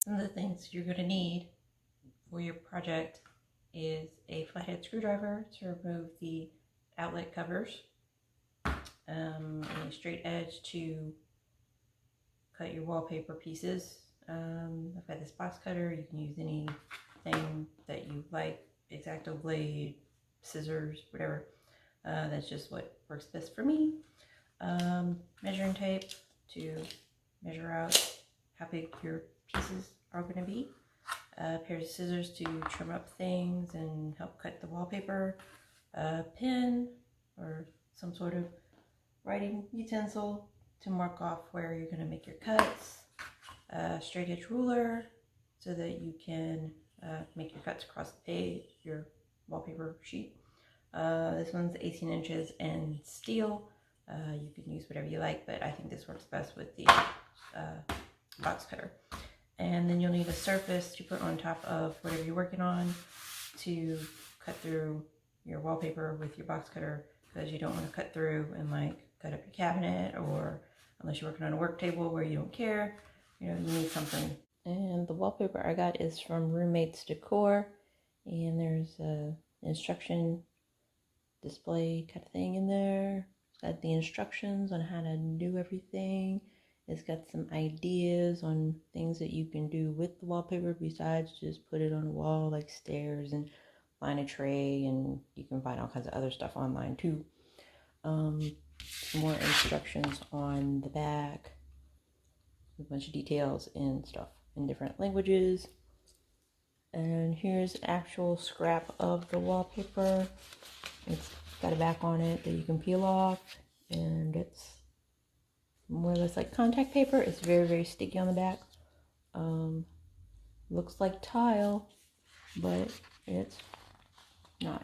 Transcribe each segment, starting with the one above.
Some of the things you're going to need for your project is a flathead screwdriver to remove the outlet covers, a straight edge to cut your wallpaper pieces. I've got this box cutter. You can use anything that you like, X-Acto blade, scissors, whatever. That's just what works best for me. Measuring tape to measure out how big your pieces are going to be. A pair of scissors to trim up things and help cut the wallpaper. A pen or some sort of writing utensil to mark off where you're going to make your cuts. A straight edge ruler so that you can make your cuts across the page, your wallpaper sheet. This one's 18 inches and steel. You can use whatever you like, but I think this works best with the box cutter. And then you'll need a surface to put on top of whatever you're working on to cut through your wallpaper with your box cutter, because you don't want to cut through and like cut up your cabinet, or unless you're working on a work table where you don't care, you know, you need something. And the wallpaper I got is from RoomMates Décor, and there's a instruction display kind of thing in there. It's got the instructions on how to do everything. It's got some ideas on things that you can do with the wallpaper besides just put it on the wall, like stairs and line a tray, and you can find all kinds of other stuff online too. Some more instructions on the back, a bunch of details and stuff in different languages. And here's an actual scrap of the wallpaper. It's got a back on it that you can peel off, and it's more or less like contact paper. It's very, very sticky on the back. Looks like tile, but it's not.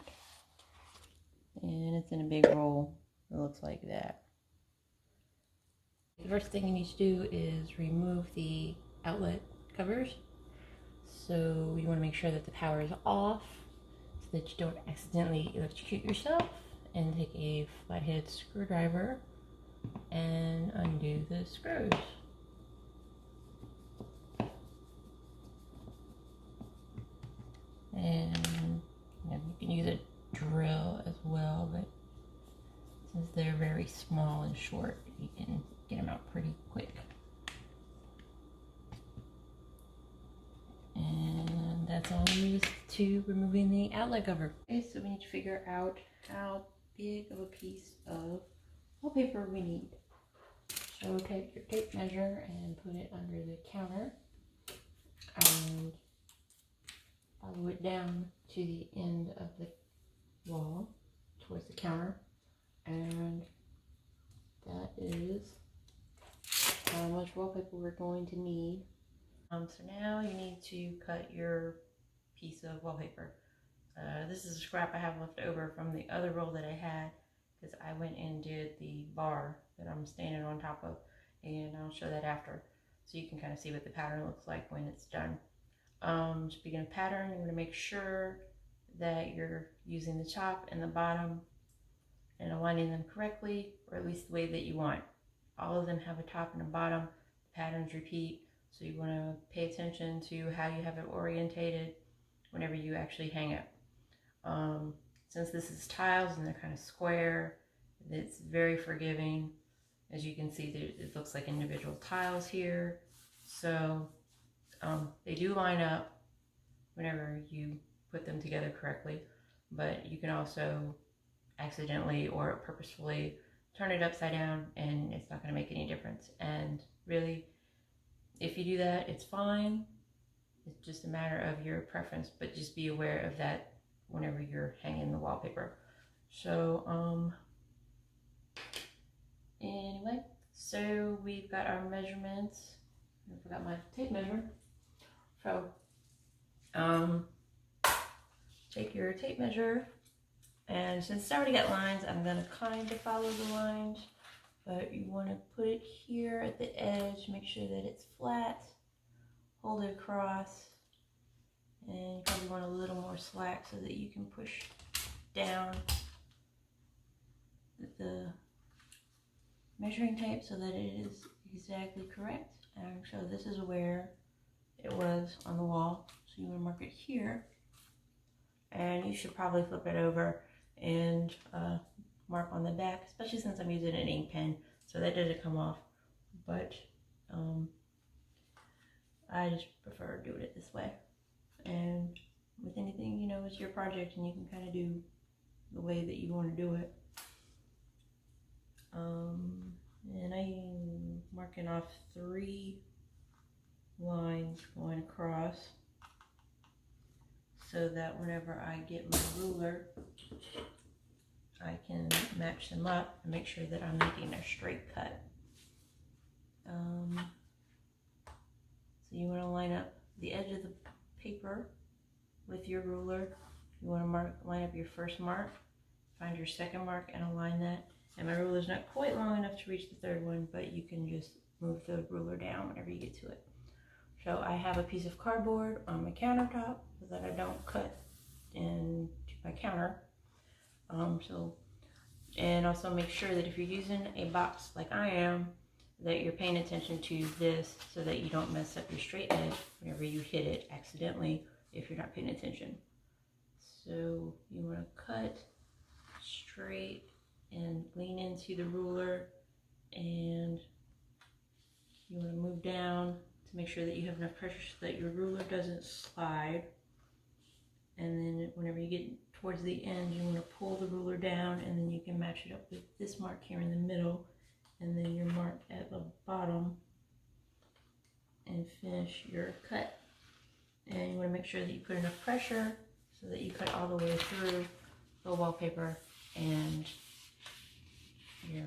And it's in a big roll. It looks like that. The first thing you need to do is remove the outlet covers. So you want to make sure that the power is off so that you don't accidentally electrocute yourself. And take a flathead screwdriver and undo the screws. And you can use a drill as well, but since they're very small and short, you can get them out pretty quick. And that's all there is to removing the outlet cover. Okay, so we need to figure out how big of a piece of wallpaper we need. So take your tape measure and put it under the counter and follow it down to the end of the wall towards the counter, and that is how much wallpaper we're going to need. So now you need to cut your piece of wallpaper. This is a scrap I have left over from the other roll that I had, because I went and did the bar that I'm standing on top of, and I'll show that after, so you can kind of see what the pattern looks like when it's done. Speaking of pattern, you want to make sure that you're using the top and the bottom and aligning them correctly, or at least the way that you want. All of them have a top and a bottom. The patterns repeat, so you want to pay attention to how you have it orientated whenever you actually hang it. Since this is tiles and they're kind of square, it's very forgiving. As you can see, it looks like individual tiles here. So they do line up whenever you put them together correctly, but you can also accidentally or purposefully turn it upside down and it's not going to make any difference. And really, if you do that, it's fine. It's just a matter of your preference, but just be aware of that whenever you're hanging the wallpaper. So anyway, so we've got our measurements. I forgot my tape measure. So take your tape measure, and since it's already got lines, I'm going to kind of follow the lines, but you want to put it here at the edge, make sure that it's flat, hold it across, and you probably want a little more slack so that you can push down the measuring tape so that it is exactly correct. And so this is where it was on the wall. So you want to mark it here, and you should probably flip it over and mark on the back, especially since I'm using an ink pen, so that doesn't come off. But I just prefer doing it this way. And with anything, you know, it's your project and you can kind of do the way that you want to do it. And I'm marking off 3 lines going across so that whenever I get my ruler, I can match them up and make sure that I'm making a straight cut. So you want to line up the edge of the paper with your ruler. You want to line up your first mark, find your second mark and align that. And my ruler's not quite long enough to reach the third one, but you can just move the ruler down whenever you get to it. So I have a piece of cardboard on my countertop so that I don't cut into my counter. And also make sure that if you're using a box like I am, that you're paying attention to this so that you don't mess up your straight edge whenever you hit it accidentally if you're not paying attention. So you want to cut straight and lean into the ruler, and you want to move down to make sure that you have enough pressure so that your ruler doesn't slide. And then whenever you get towards the end, you want to pull the ruler down, and then you can match it up with this mark here in the middle, and then your mark at the bottom, and finish your cut. And you want to make sure that you put enough pressure so that you cut all the way through the wallpaper and your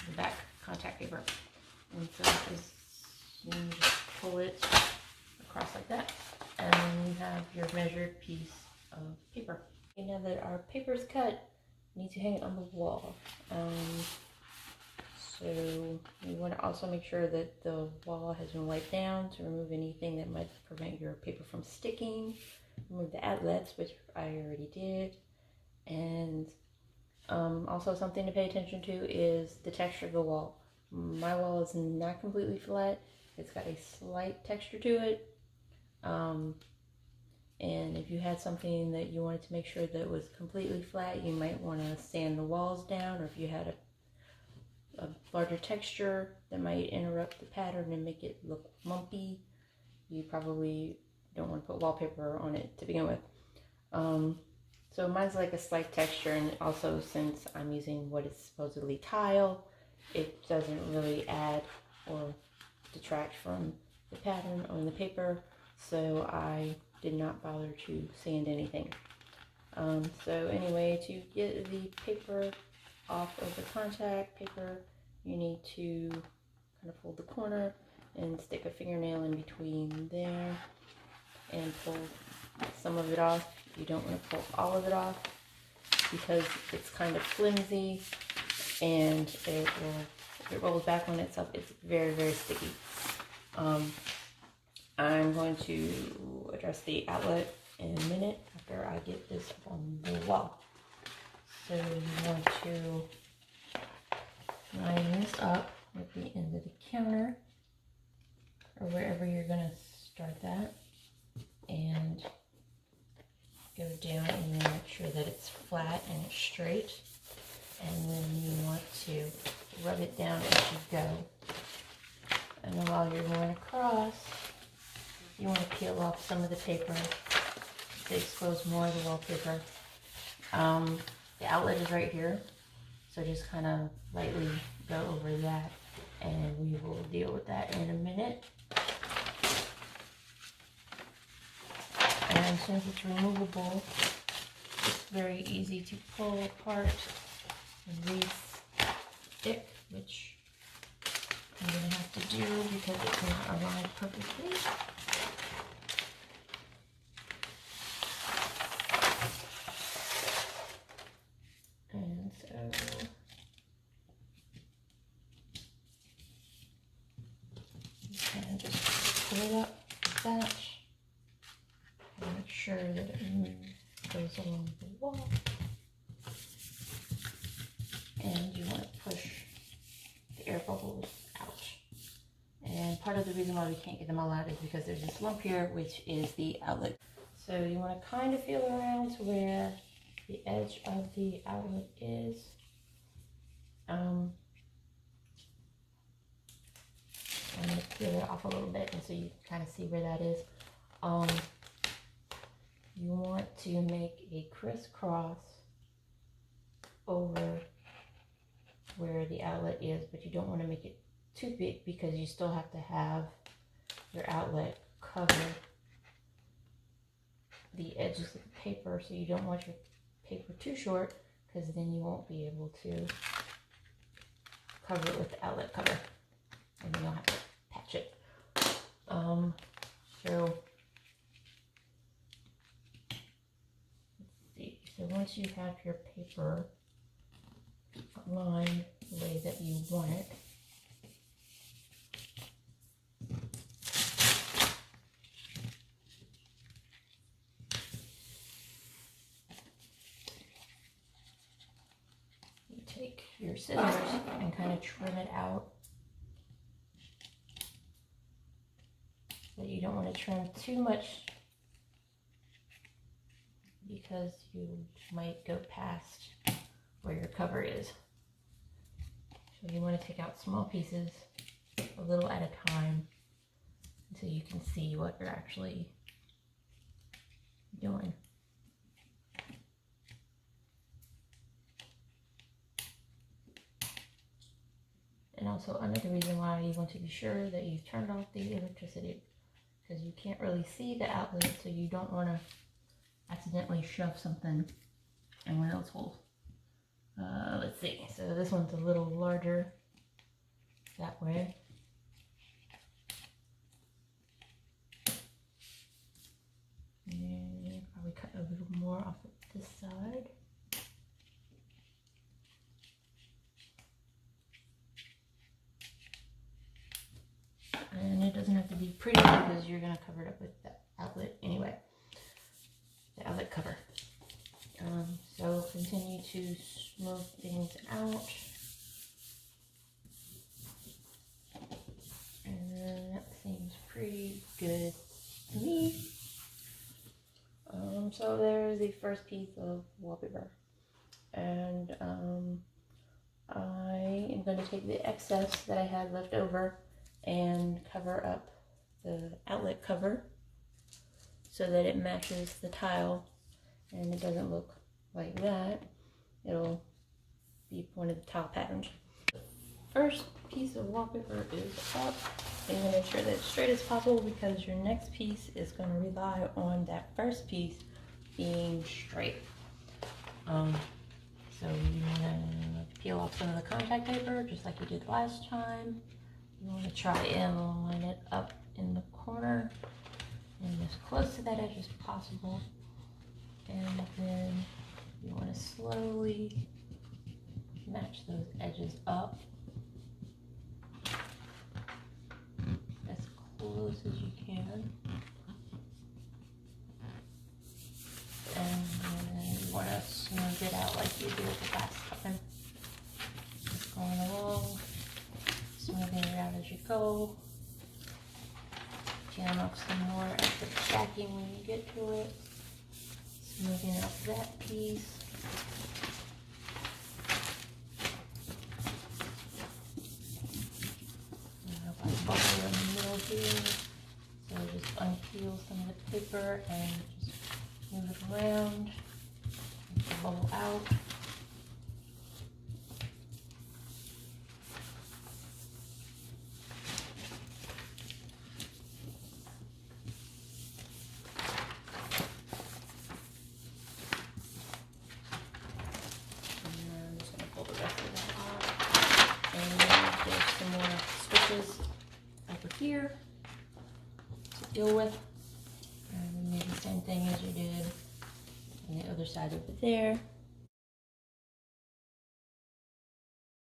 the back contact paper. And so you just pull it across like that, and then you have your measured piece of paper. And now that our paper is cut, we need to hang it on the wall. So you want to also make sure that the wall has been wiped down to remove anything that might prevent your paper from sticking. Remove the outlets, which I already did. And also something to pay attention to is the texture of the wall. My wall is not completely flat. It's got a slight texture to it. And if you had something that you wanted to make sure that was completely flat, you might want to sand the walls down, or if you had a larger texture that might interrupt the pattern and make it look lumpy, you probably don't want to put wallpaper on it to begin with. So mine's like a slight texture, and also since I'm using what is supposedly tile, it doesn't really add or detract from the pattern on the paper, so I did not bother to sand anything. So anyway, to get the paper off of the contact paper, you need to kind of fold the corner and stick a fingernail in between there and pull some of it off. You don't want to pull all of it off because it's kind of flimsy, and if it rolls back on itself, it's very, very sticky. I'm going to address the outlet in a minute after I get this on the wall. So you want to line this up at the end of the counter, or wherever you're going to start that, and go down and then make sure that it's flat and it's straight. And then you want to rub it down as you go. And then while you're going across, you want to peel off some of the paper to expose more of the wallpaper. The outlet is right here, so just kind of lightly go over that, and we will deal with that in a minute. And since it's removable, it's very easy to pull apart and re-stick, which I'm going to have to do because it's not aligned perfectly. And so you can just pull it up like that. Make sure that it goes along the wall, and you want to push the air bubbles out. And part of the reason why we can't get them all out is because there's this lump here, which is the outlet. So you want to kind of feel around to where the edge of the outlet is. I'm going to peel it off a little bit and so you can kind of see where that is. You want to make a crisscross over where the outlet is, but you don't want to make it too big because you still have to have your outlet cover the edges of the paper, so you don't want your paper too short because then you won't be able to cover it with the outlet cover and you'll have to patch it. So let's see. So once you have your paper aligned the way that you want it, you take your scissors and kind of trim it out. So you don't want to trim too much because you might go past where your cover is. So you want to take out small pieces a little at a time until you can see what you're actually doing. And also another reason why you want to be sure that you've turned off the electricity, because you can't really see the outlet, so you don't want to accidentally shove something in one of those holes. Let's see, so this one's a little larger that way. And probably cut a little more off of this side. And it doesn't have to be pretty because you're going to cover it up with the outlet anyway, the outlet cover. So continue to smooth things out. And that seems pretty good to me. So there's the first piece of wallpaper. And I am going to take the excess that I had left over and cover up the outlet cover so that it matches the tile and it doesn't look like that. It'll be one of the tile patterns. The first piece of wallpaper is up. And you're going to make sure that it's straight as possible because your next piece is going to rely on that first piece being straight. So you want to peel off some of the contact paper just like you did last time. You want to try and line it up in the corner and as close to that edge as possible. And then you want to slowly match those edges up as close as you can. And then you want to smooth it out like you did the last time. Just going along, smoothing it out as you go. Jam up some more at the backing when you get to it. Smoothing out that piece. Now if I bubble in the middle here, so just unpeel some of the paper and just move it around, make the bubble out. Here to deal with, and do the same thing as you did on the other side over there.